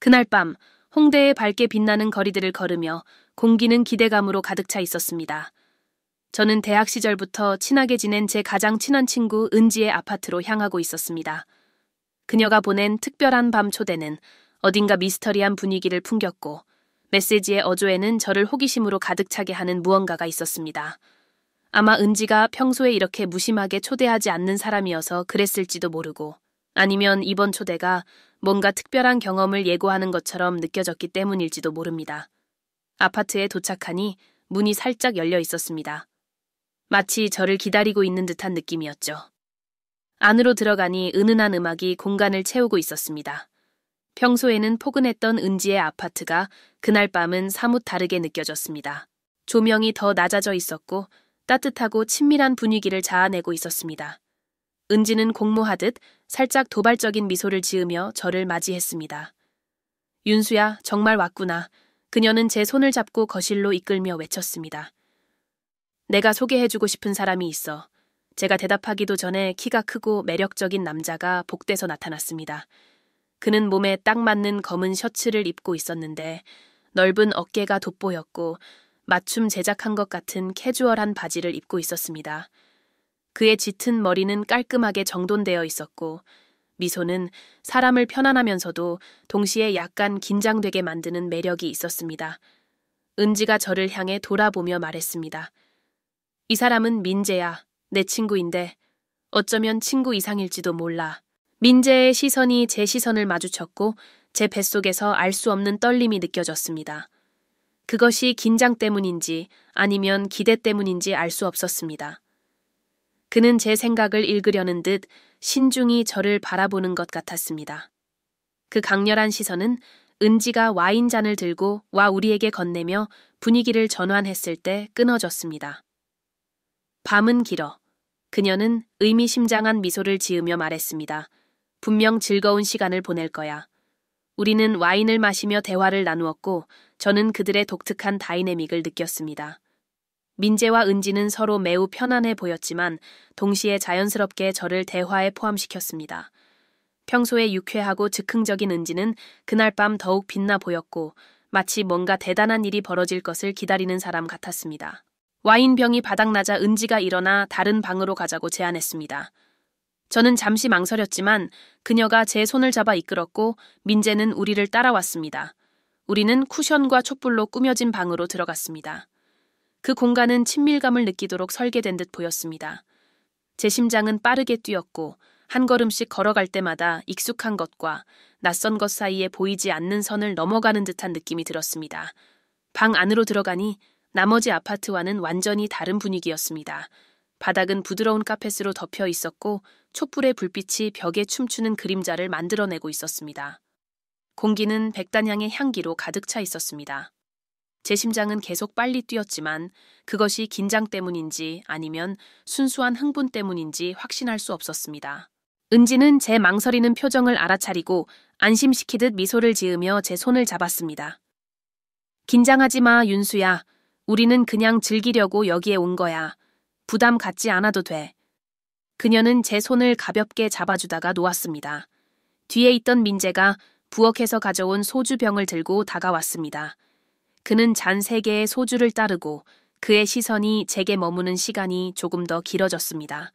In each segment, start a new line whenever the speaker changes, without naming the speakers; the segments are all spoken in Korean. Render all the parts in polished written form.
그날 밤 홍대의 밝게 빛나는 거리들을 걸으며 공기는 기대감으로 가득 차 있었습니다. 저는 대학 시절부터 친하게 지낸 제 가장 친한 친구 은지의 아파트로 향하고 있었습니다. 그녀가 보낸 특별한 밤 초대는 어딘가 미스터리한 분위기를 풍겼고 메시지의 어조에는 저를 호기심으로 가득 차게 하는 무언가가 있었습니다. 아마 은지가 평소에 이렇게 무심하게 초대하지 않는 사람이어서 그랬을지도 모르고, 아니면 이번 초대가 뭔가 특별한 경험을 예고하는 것처럼 느껴졌기 때문일지도 모릅니다. 아파트에 도착하니 문이 살짝 열려 있었습니다. 마치 저를 기다리고 있는 듯한 느낌이었죠. 안으로 들어가니 은은한 음악이 공간을 채우고 있었습니다. 평소에는 포근했던 은지의 아파트가 그날 밤은 사뭇 다르게 느껴졌습니다. 조명이 더 낮아져 있었고 따뜻하고 친밀한 분위기를 자아내고 있었습니다. 은지는 공모하듯 살짝 도발적인 미소를 지으며 저를 맞이했습니다. 윤수야, 정말 왔구나. 그녀는 제 손을 잡고 거실로 이끌며 외쳤습니다. 내가 소개해주고 싶은 사람이 있어. 제가 대답하기도 전에 키가 크고 매력적인 남자가 복대서 나타났습니다. 그는 몸에 딱 맞는 검은 셔츠를 입고 있었는데 넓은 어깨가 돋보였고 맞춤 제작한 것 같은 캐주얼한 바지를 입고 있었습니다. 그의 짙은 머리는 깔끔하게 정돈되어 있었고 미소는 사람을 편안하면서도 동시에 약간 긴장되게 만드는 매력이 있었습니다. 은지가 저를 향해 돌아보며 말했습니다. 이 사람은 민재야. 내 친구인데 어쩌면 친구 이상일지도 몰라. 민재의 시선이 제 시선을 마주쳤고 제 뱃속에서 알 수 없는 떨림이 느껴졌습니다. 그것이 긴장 때문인지 아니면 기대 때문인지 알 수 없었습니다. 그는 제 생각을 읽으려는 듯 신중히 저를 바라보는 것 같았습니다. 그 강렬한 시선은 은지가 와인잔을 들고 와 우리에게 건네며 분위기를 전환했을 때 끊어졌습니다. 밤은 길어. 그녀는 의미심장한 미소를 지으며 말했습니다. 분명 즐거운 시간을 보낼 거야. 우리는 와인을 마시며 대화를 나누었고 저는 그들의 독특한 다이내믹을 느꼈습니다. 민재와 은지는 서로 매우 편안해 보였지만 동시에 자연스럽게 저를 대화에 포함시켰습니다. 평소에 유쾌하고 즉흥적인 은지는 그날 밤 더욱 빛나 보였고 마치 뭔가 대단한 일이 벌어질 것을 기다리는 사람 같았습니다. 와인병이 바닥나자 은지가 일어나 다른 방으로 가자고 제안했습니다. 저는 잠시 망설였지만 그녀가 제 손을 잡아 이끌었고 민재는 우리를 따라왔습니다. 우리는 쿠션과 촛불로 꾸며진 방으로 들어갔습니다. 그 공간은 친밀감을 느끼도록 설계된 듯 보였습니다. 제 심장은 빠르게 뛰었고 한 걸음씩 걸어갈 때마다 익숙한 것과 낯선 것 사이에 보이지 않는 선을 넘어가는 듯한 느낌이 들었습니다. 방 안으로 들어가니 나머지 아파트와는 완전히 다른 분위기였습니다. 바닥은 부드러운 카펫으로 덮여 있었고 촛불의 불빛이 벽에 춤추는 그림자를 만들어내고 있었습니다. 공기는 백단향의 향기로 가득 차 있었습니다. 제 심장은 계속 빨리 뛰었지만 그것이 긴장 때문인지 아니면 순수한 흥분 때문인지 확신할 수 없었습니다. 은지는 제 망설이는 표정을 알아차리고 안심시키듯 미소를 지으며 제 손을 잡았습니다. 긴장하지 마, 윤수야. 우리는 그냥 즐기려고 여기에 온 거야. 부담 갖지 않아도 돼. 그녀는 제 손을 가볍게 잡아주다가 놓았습니다. 뒤에 있던 민재가 부엌에서 가져온 소주병을 들고 다가왔습니다. 그는 잔 3개의 소주를 따르고 그의 시선이 제게 머무는 시간이 조금 더 길어졌습니다.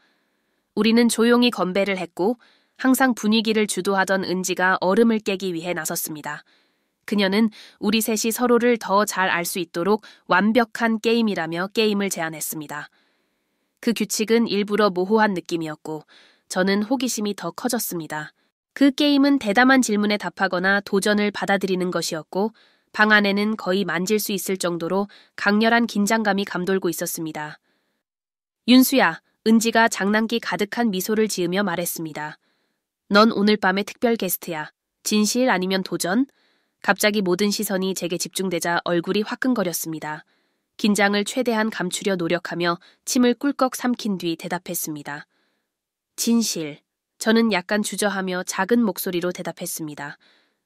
우리는 조용히 건배를 했고 항상 분위기를 주도하던 은지가 얼음을 깨기 위해 나섰습니다. 그녀는 우리 셋이 서로를 더 잘 알 수 있도록 완벽한 게임이라며 게임을 제안했습니다. 그 규칙은 일부러 모호한 느낌이었고 저는 호기심이 더 커졌습니다. 그 게임은 대담한 질문에 답하거나 도전을 받아들이는 것이었고 방 안에는 거의 만질 수 있을 정도로 강렬한 긴장감이 감돌고 있었습니다. 윤수야, 은지가 장난기 가득한 미소를 지으며 말했습니다. 넌 오늘 밤의 특별 게스트야. 진실 아니면 도전? 갑자기 모든 시선이 제게 집중되자 얼굴이 화끈거렸습니다. 긴장을 최대한 감추려 노력하며 침을 꿀꺽 삼킨 뒤 대답했습니다. 진실. 저는 약간 주저하며 작은 목소리로 대답했습니다.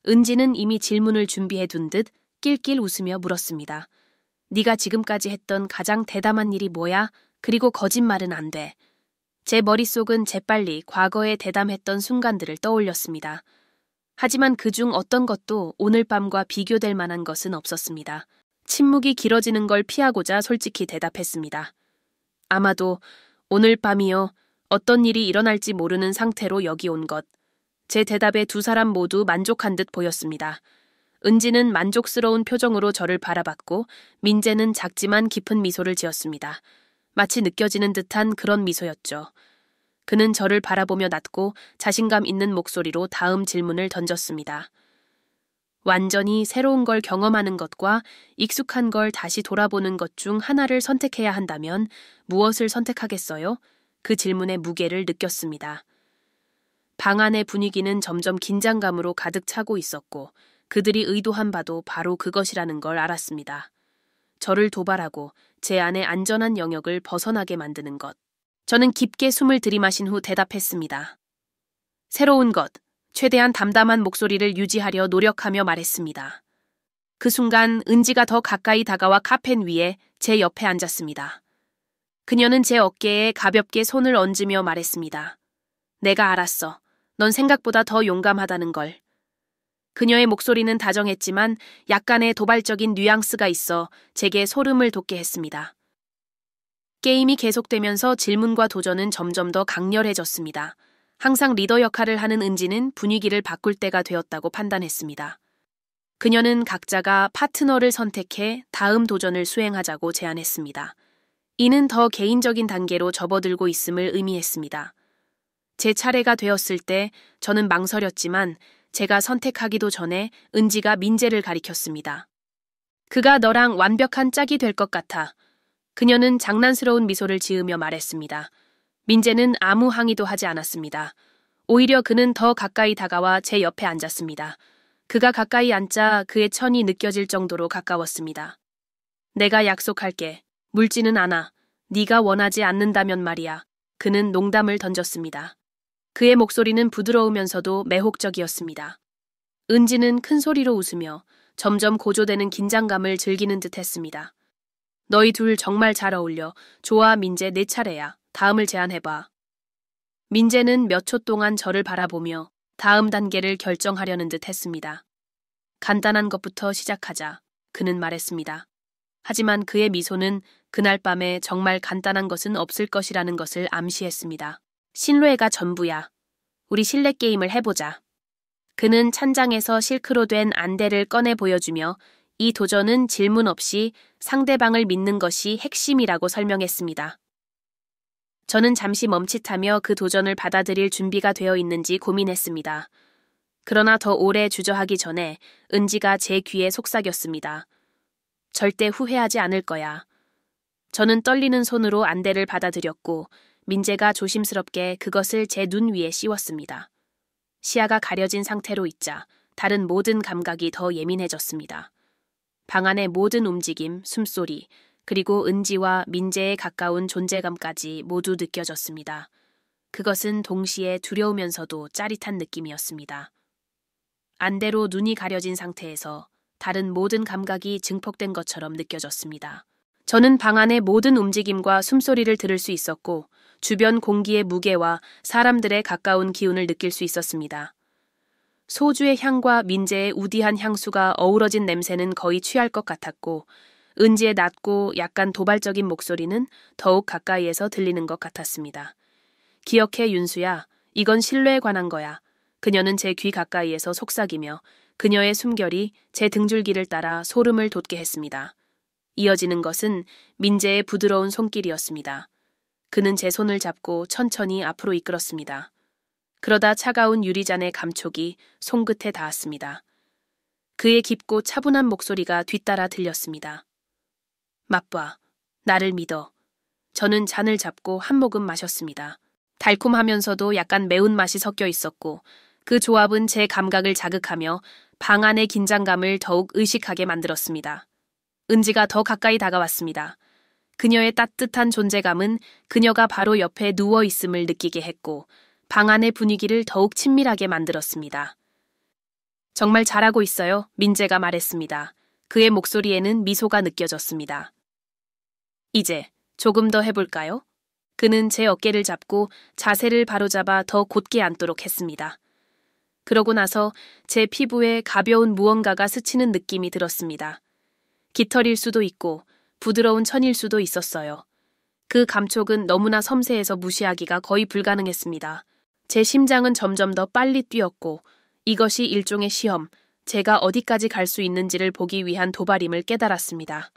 은지는 이미 질문을 준비해 둔 듯 낄낄 웃으며 물었습니다. 네가 지금까지 했던 가장 대담한 일이 뭐야? 그리고 거짓말은 안 돼. 제 머릿속은 재빨리 과거에 대담했던 순간들을 떠올렸습니다. 하지만 그중 어떤 것도 오늘 밤과 비교될 만한 것은 없었습니다. 침묵이 길어지는 걸 피하고자 솔직히 대답했습니다. 아마도 오늘 밤이요. 어떤 일이 일어날지 모르는 상태로 여기 온 것. 제 대답에 두 사람 모두 만족한 듯 보였습니다. 은지는 만족스러운 표정으로 저를 바라봤고 민재는 작지만 깊은 미소를 지었습니다. 마치 느껴지는 듯한 그런 미소였죠. 그는 저를 바라보며 낮고 자신감 있는 목소리로 다음 질문을 던졌습니다. 완전히 새로운 걸 경험하는 것과 익숙한 걸 다시 돌아보는 것 중 하나를 선택해야 한다면 무엇을 선택하겠어요? 그 질문의 무게를 느꼈습니다. 방 안의 분위기는 점점 긴장감으로 가득 차고 있었고 그들이 의도한 바도 바로 그것이라는 걸 알았습니다. 저를 도발하고 제 안의 안전한 영역을 벗어나게 만드는 것. 저는 깊게 숨을 들이마신 후 대답했습니다. 새로운 것. 최대한 담담한 목소리를 유지하려 노력하며 말했습니다. 그 순간 은지가 더 가까이 다가와 카펜 위에 제 옆에 앉았습니다. 그녀는 제 어깨에 가볍게 손을 얹으며 말했습니다. 내가 알았어. 넌 생각보다 더 용감하다는 걸. 그녀의 목소리는 다정했지만 약간의 도발적인 뉘앙스가 있어 제게 소름을 돋게 했습니다. 게임이 계속되면서 질문과 도전은 점점 더 강렬해졌습니다. 항상 리더 역할을 하는 은지는 분위기를 바꿀 때가 되었다고 판단했습니다. 그녀는 각자가 파트너를 선택해 다음 도전을 수행하자고 제안했습니다. 이는 더 개인적인 단계로 접어들고 있음을 의미했습니다. 제 차례가 되었을 때 저는 망설였지만 제가 선택하기도 전에 은지가 민재를 가리켰습니다. 그가 너랑 완벽한 짝이 될 것 같아. 그녀는 장난스러운 미소를 지으며 말했습니다. 민재는 아무 항의도 하지 않았습니다. 오히려 그는 더 가까이 다가와 제 옆에 앉았습니다. 그가 가까이 앉자 그의 천이 느껴질 정도로 가까웠습니다. 내가 약속할게. 물지는 않아. 네가 원하지 않는다면 말이야. 그는 농담을 던졌습니다. 그의 목소리는 부드러우면서도 매혹적이었습니다. 은지는 큰 소리로 웃으며 점점 고조되는 긴장감을 즐기는 듯 했습니다. 너희 둘 정말 잘 어울려. 좋아, 민재, 내 차례야. 다음을 제안해봐. 민재는 몇 초 동안 저를 바라보며 다음 단계를 결정하려는 듯 했습니다. 간단한 것부터 시작하자. 그는 말했습니다. 하지만 그의 미소는 그날 밤에 정말 간단한 것은 없을 것이라는 것을 암시했습니다. 신뢰가 전부야. 우리 실내 게임을 해보자. 그는 찬장에서 실크로 된 안대를 꺼내 보여주며 이 도전은 질문 없이 상대방을 믿는 것이 핵심이라고 설명했습니다. 저는 잠시 멈칫하며 그 도전을 받아들일 준비가 되어 있는지 고민했습니다. 그러나 더 오래 주저하기 전에 은지가 제 귀에 속삭였습니다. 절대 후회하지 않을 거야. 저는 떨리는 손으로 안대를 받아들였고 민재가 조심스럽게 그것을 제 눈 위에 씌웠습니다. 시야가 가려진 상태로 있자 다른 모든 감각이 더 예민해졌습니다. 방 안의 모든 움직임, 숨소리, 그리고 은지와 민재의 가까운 존재감까지 모두 느껴졌습니다. 그것은 동시에 두려우면서도 짜릿한 느낌이었습니다. 안대로 눈이 가려진 상태에서 다른 모든 감각이 증폭된 것처럼 느껴졌습니다. 저는 방 안의 모든 움직임과 숨소리를 들을 수 있었고 주변 공기의 무게와 사람들의 가까운 기운을 느낄 수 있었습니다. 소주의 향과 민재의 우디한 향수가 어우러진 냄새는 거의 취할 것 같았고 은지의 낮고 약간 도발적인 목소리는 더욱 가까이에서 들리는 것 같았습니다. 기억해, 윤수야. 이건 신뢰에 관한 거야. 그녀는 제 귀 가까이에서 속삭이며 그녀의 숨결이 제 등줄기를 따라 소름을 돋게 했습니다. 이어지는 것은 민재의 부드러운 손길이었습니다. 그는 제 손을 잡고 천천히 앞으로 이끌었습니다. 그러다 차가운 유리잔의 감촉이 손끝에 닿았습니다. 그의 깊고 차분한 목소리가 뒤따라 들렸습니다. 맛봐. 나를 믿어. 저는 잔을 잡고 한 모금 마셨습니다. 달콤하면서도 약간 매운맛이 섞여 있었고 그 조합은 제 감각을 자극하며 방 안의 긴장감을 더욱 의식하게 만들었습니다. 은지가 더 가까이 다가왔습니다. 그녀의 따뜻한 존재감은 그녀가 바로 옆에 누워 있음을 느끼게 했고 방 안의 분위기를 더욱 친밀하게 만들었습니다. 정말 잘하고 있어요, 민재가 말했습니다. 그의 목소리에는 미소가 느껴졌습니다. 이제 조금 더 해볼까요? 그는 제 어깨를 잡고 자세를 바로잡아 더 곧게 앉도록 했습니다. 그러고 나서 제 피부에 가벼운 무언가가 스치는 느낌이 들었습니다. 깃털일 수도 있고 부드러운 천일 수도 있었어요. 그 감촉은 너무나 섬세해서 무시하기가 거의 불가능했습니다. 제 심장은 점점 더 빨리 뛰었고 이것이 일종의 시험, 제가 어디까지 갈 수 있는지를 보기 위한 도발임을 깨달았습니다.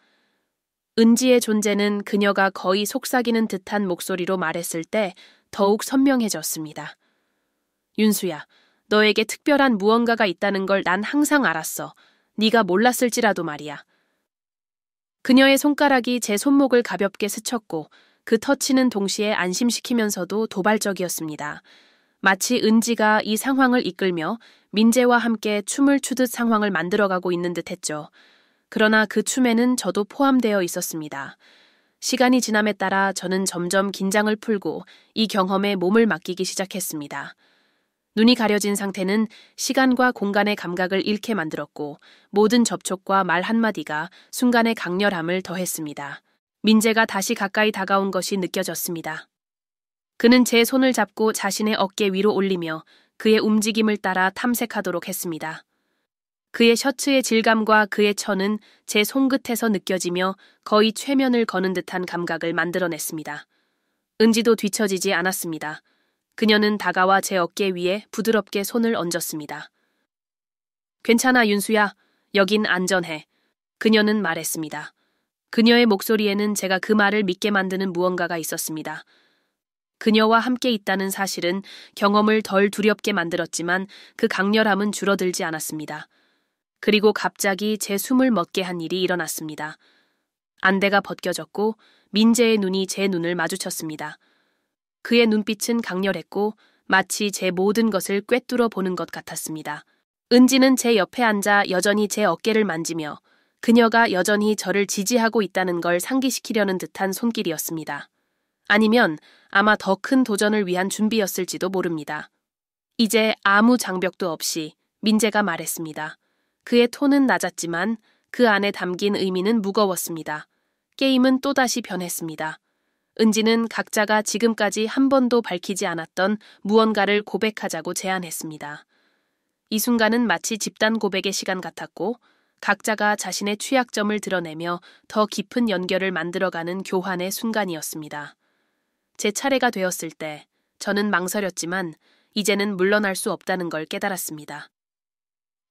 은지의 존재는 그녀가 거의 속삭이는 듯한 목소리로 말했을 때 더욱 선명해졌습니다. 윤수야, 너에게 특별한 무언가가 있다는 걸 난 항상 알았어. 네가 몰랐을지라도 말이야. 그녀의 손가락이 제 손목을 가볍게 스쳤고 그 터치는 동시에 안심시키면서도 도발적이었습니다. 마치 은지가 이 상황을 이끌며 민재와 함께 춤을 추듯 상황을 만들어가고 있는 듯했죠. 그러나 그 춤에는 저도 포함되어 있었습니다. 시간이 지남에 따라 저는 점점 긴장을 풀고 이 경험에 몸을 맡기기 시작했습니다. 눈이 가려진 상태는 시간과 공간의 감각을 잃게 만들었고 모든 접촉과 말 한마디가 순간의 강렬함을 더했습니다. 민재가 다시 가까이 다가온 것이 느껴졌습니다. 그는 제 손을 잡고 자신의 어깨 위로 올리며 그의 움직임을 따라 탐색하도록 했습니다. 그의 셔츠의 질감과 그의 천은 제 손끝에서 느껴지며 거의 최면을 거는 듯한 감각을 만들어냈습니다. 은지도 뒤처지지 않았습니다. 그녀는 다가와 제 어깨 위에 부드럽게 손을 얹었습니다. 괜찮아, 윤수야. 여긴 안전해. 그녀는 말했습니다. 그녀의 목소리에는 제가 그 말을 믿게 만드는 무언가가 있었습니다. 그녀와 함께 있다는 사실은 경험을 덜 두렵게 만들었지만 그 강렬함은 줄어들지 않았습니다. 그리고 갑자기 제 숨을 멎게 한 일이 일어났습니다. 안대가 벗겨졌고 민재의 눈이 제 눈을 마주쳤습니다. 그의 눈빛은 강렬했고 마치 제 모든 것을 꿰뚫어 보는 것 같았습니다. 은지는 제 옆에 앉아 여전히 제 어깨를 만지며 그녀가 여전히 저를 지지하고 있다는 걸 상기시키려는 듯한 손길이었습니다. 아니면 아마 더 큰 도전을 위한 준비였을지도 모릅니다. 이제 아무 장벽도 없이 민재가 말했습니다. 그의 톤은 낮았지만 그 안에 담긴 의미는 무거웠습니다. 게임은 또다시 변했습니다. 은지는 각자가 지금까지 한 번도 밝히지 않았던 무언가를 고백하자고 제안했습니다. 이 순간은 마치 집단 고백의 시간 같았고 각자가 자신의 취약점을 드러내며 더 깊은 연결을 만들어가는 교환의 순간이었습니다. 제 차례가 되었을 때 저는 망설였지만 이제는 물러날 수 없다는 걸 깨달았습니다.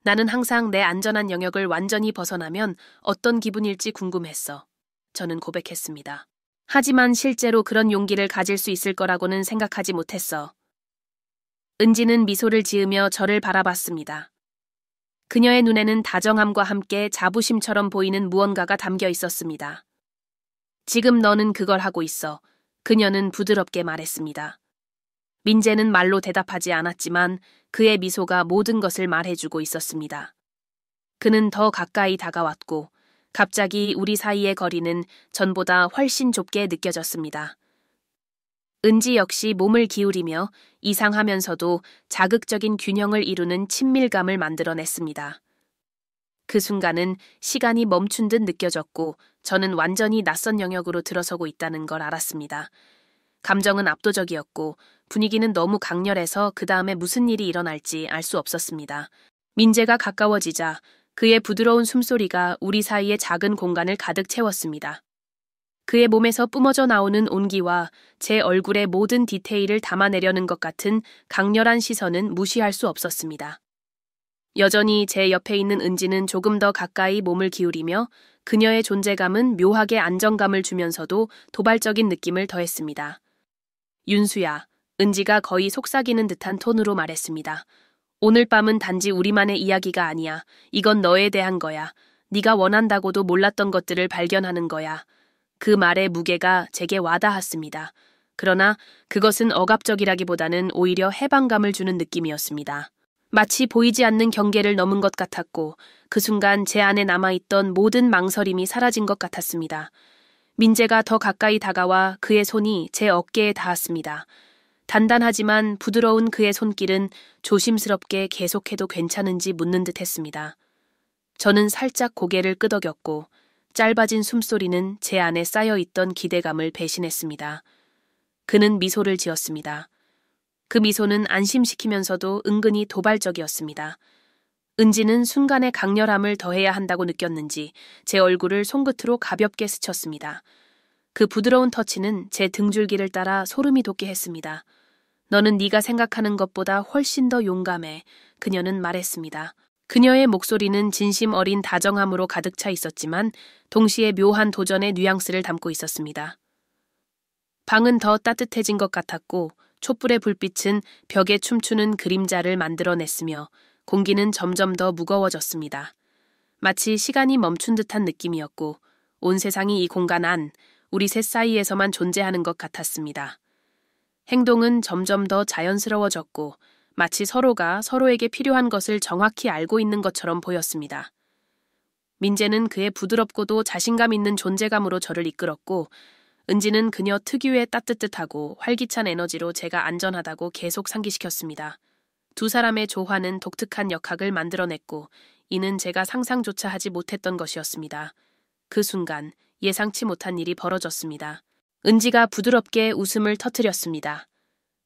나는 항상 내 안전한 영역을 완전히 벗어나면 어떤 기분일지 궁금했어. 저는 고백했습니다. 하지만 실제로 그런 용기를 가질 수 있을 거라고는 생각하지 못했어. 은지는 미소를 지으며 저를 바라봤습니다. 그녀의 눈에는 다정함과 함께 자부심처럼 보이는 무언가가 담겨 있었습니다. 지금 너는 그걸 하고 있어. 그녀는 부드럽게 말했습니다. 민재는 말로 대답하지 않았지만 그의 미소가 모든 것을 말해주고 있었습니다. 그는 더 가까이 다가왔고 갑자기 우리 사이의 거리는 전보다 훨씬 좁게 느껴졌습니다. 은지 역시 몸을 기울이며 이상하면서도 자극적인 균형을 이루는 친밀감을 만들어냈습니다. 그 순간은 시간이 멈춘 듯 느껴졌고 저는 완전히 낯선 영역으로 들어서고 있다는 걸 알았습니다. 감정은 압도적이었고 분위기는 너무 강렬해서 그 다음에 무슨 일이 일어날지 알 수 없었습니다. 민재가 가까워지자 그의 부드러운 숨소리가 우리 사이의 작은 공간을 가득 채웠습니다. 그의 몸에서 뿜어져 나오는 온기와 제 얼굴의 모든 디테일을 담아내려는 것 같은 강렬한 시선은 무시할 수 없었습니다. 여전히 제 옆에 있는 은지는 조금 더 가까이 몸을 기울이며 그녀의 존재감은 묘하게 안정감을 주면서도 도발적인 느낌을 더했습니다. 윤수야, 은지가 거의 속삭이는 듯한 톤으로 말했습니다. 오늘 밤은 단지 우리만의 이야기가 아니야. 이건 너에 대한 거야. 네가 원한다고도 몰랐던 것들을 발견하는 거야. 그 말의 무게가 제게 와닿았습니다. 그러나 그것은 억압적이라기보다는 오히려 해방감을 주는 느낌이었습니다. 마치 보이지 않는 경계를 넘은 것 같았고 그 순간 제 안에 남아있던 모든 망설임이 사라진 것 같았습니다. 민재가 더 가까이 다가와 그의 손이 제 어깨에 닿았습니다. 단단하지만 부드러운 그의 손길은 조심스럽게 계속해도 괜찮은지 묻는 듯 했습니다. 저는 살짝 고개를 끄덕였고 짧아진 숨소리는 제 안에 쌓여있던 기대감을 배신했습니다. 그는 미소를 지었습니다. 그 미소는 안심시키면서도 은근히 도발적이었습니다. 은지는 순간의 강렬함을 더해야 한다고 느꼈는지 제 얼굴을 손끝으로 가볍게 스쳤습니다. 그 부드러운 터치는 제 등줄기를 따라 소름이 돋게 했습니다. 너는 네가 생각하는 것보다 훨씬 더 용감해. 그녀는 말했습니다. 그녀의 목소리는 진심 어린 다정함으로 가득 차 있었지만 동시에 묘한 도전의 뉘앙스를 담고 있었습니다. 방은 더 따뜻해진 것 같았고 촛불의 불빛은 벽에 춤추는 그림자를 만들어냈으며 공기는 점점 더 무거워졌습니다. 마치 시간이 멈춘 듯한 느낌이었고 온 세상이 이 공간 안, 우리 셋 사이에서만 존재하는 것 같았습니다. 행동은 점점 더 자연스러워졌고 마치 서로가 서로에게 필요한 것을 정확히 알고 있는 것처럼 보였습니다. 민재는 그의 부드럽고도 자신감 있는 존재감으로 저를 이끌었고 은지는 그녀 특유의 따뜻하고 활기찬 에너지로 제가 안전하다고 계속 상기시켰습니다. 두 사람의 조화는 독특한 역학을 만들어냈고 이는 제가 상상조차 하지 못했던 것이었습니다. 그 순간 예상치 못한 일이 벌어졌습니다. 은지가 부드럽게 웃음을 터뜨렸습니다.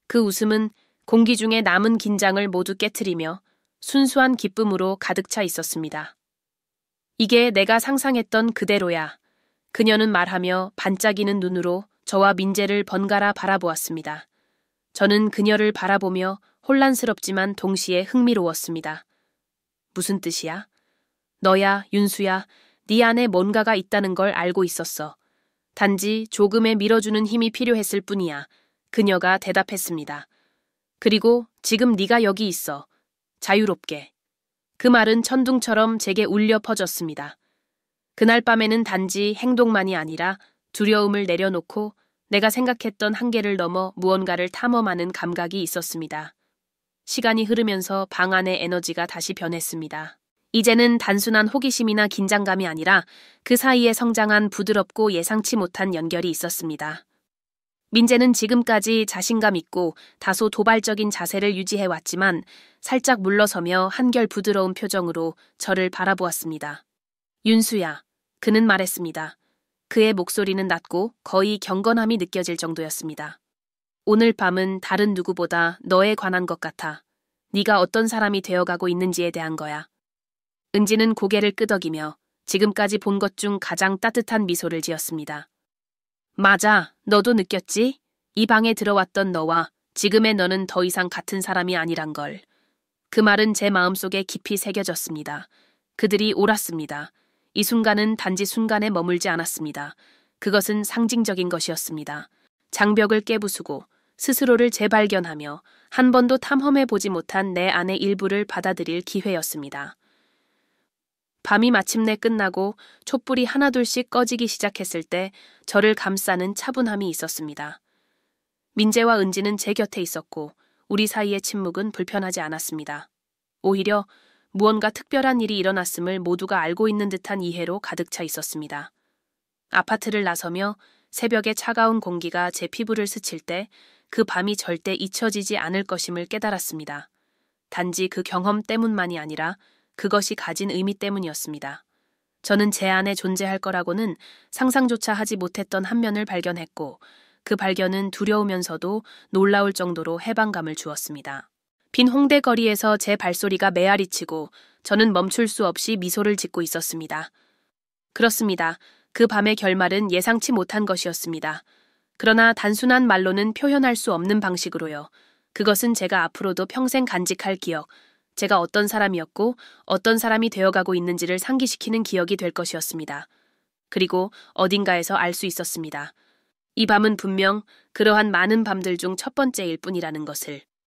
그 웃음은 공기 중에 남은 긴장을 모두 깨트리며 순수한 기쁨으로 가득 차 있었습니다. 이게 내가 상상했던 그대로야. 그녀는 말하며 반짝이는 눈으로 저와 민재를 번갈아 바라보았습니다. 저는 그녀를 바라보며 혼란스럽지만 동시에 흥미로웠습니다. 무슨 뜻이야? 너야, 윤수야, 네 안에 뭔가가 있다는 걸 알고 있었어. 단지 조금의 밀어주는 힘이 필요했을 뿐이야. 그녀가 대답했습니다. 그리고 지금 네가 여기 있어. 자유롭게. 그 말은 천둥처럼 제게 울려 퍼졌습니다. 그날 밤에는 단지 행동만이 아니라 두려움을 내려놓고 내가 생각했던 한계를 넘어 무언가를 탐험하는 감각이 있었습니다. 시간이 흐르면서 방 안의 에너지가 다시 변했습니다. 이제는 단순한 호기심이나 긴장감이 아니라 그 사이에 성장한 부드럽고 예상치 못한 연결이 있었습니다. 민재는 지금까지 자신감 있고 다소 도발적인 자세를 유지해왔지만 살짝 물러서며 한결 부드러운 표정으로 저를 바라보았습니다. 윤수야, 그는 말했습니다. 그의 목소리는 낮고 거의 경건함이 느껴질 정도였습니다. 오늘 밤은 다른 누구보다 너에 관한 것 같아. 네가 어떤 사람이 되어가고 있는지에 대한 거야. 은지는 고개를 끄덕이며 지금까지 본 것 중 가장 따뜻한 미소를 지었습니다. 맞아, 너도 느꼈지? 이 방에 들어왔던 너와 지금의 너는 더 이상 같은 사람이 아니란 걸. 그 말은 제 마음속에 깊이 새겨졌습니다. 그들이 옳았습니다. 이 순간은 단지 순간에 머물지 않았습니다. 그것은 상징적인 것이었습니다. 장벽을 깨부수고 스스로를 재발견하며 한 번도 탐험해보지 못한 내 안의 일부를 받아들일 기회였습니다. 밤이 마침내 끝나고 촛불이 하나둘씩 꺼지기 시작했을 때 저를 감싸는 차분함이 있었습니다. 민재와 은지는 제 곁에 있었고 우리 사이의 침묵은 불편하지 않았습니다. 오히려 무언가 특별한 일이 일어났음을 모두가 알고 있는 듯한 이해로 가득 차 있었습니다. 아파트를 나서며 새벽의 차가운 공기가 제 피부를 스칠 때 그 밤이 절대 잊혀지지 않을 것임을 깨달았습니다. 단지 그 경험 때문만이 아니라 그것이 가진 의미 때문이었습니다. 저는 제 안에 존재할 거라고는 상상조차 하지 못했던 한 면을 발견했고 그 발견은 두려우면서도 놀라울 정도로 해방감을 주었습니다. 빈 홍대 거리에서 제 발소리가 메아리치고 저는 멈출 수 없이 미소를 짓고 있었습니다. 그렇습니다. 그 밤의 결말은 예상치 못한 것이었습니다. 그러나 단순한 말로는 표현할 수 없는 방식으로요. 그것은 제가 앞으로도 평생 간직할 기억, 제가 어떤 사람이었고 어떤 사람이 되어가고 있는지를 상기시키는 기억이 될 것이었습니다. 그리고 어딘가에서 알 수 있었습니다. 이 밤은 분명 그러한 많은 밤들 중 첫 번째일 뿐이라는 것을.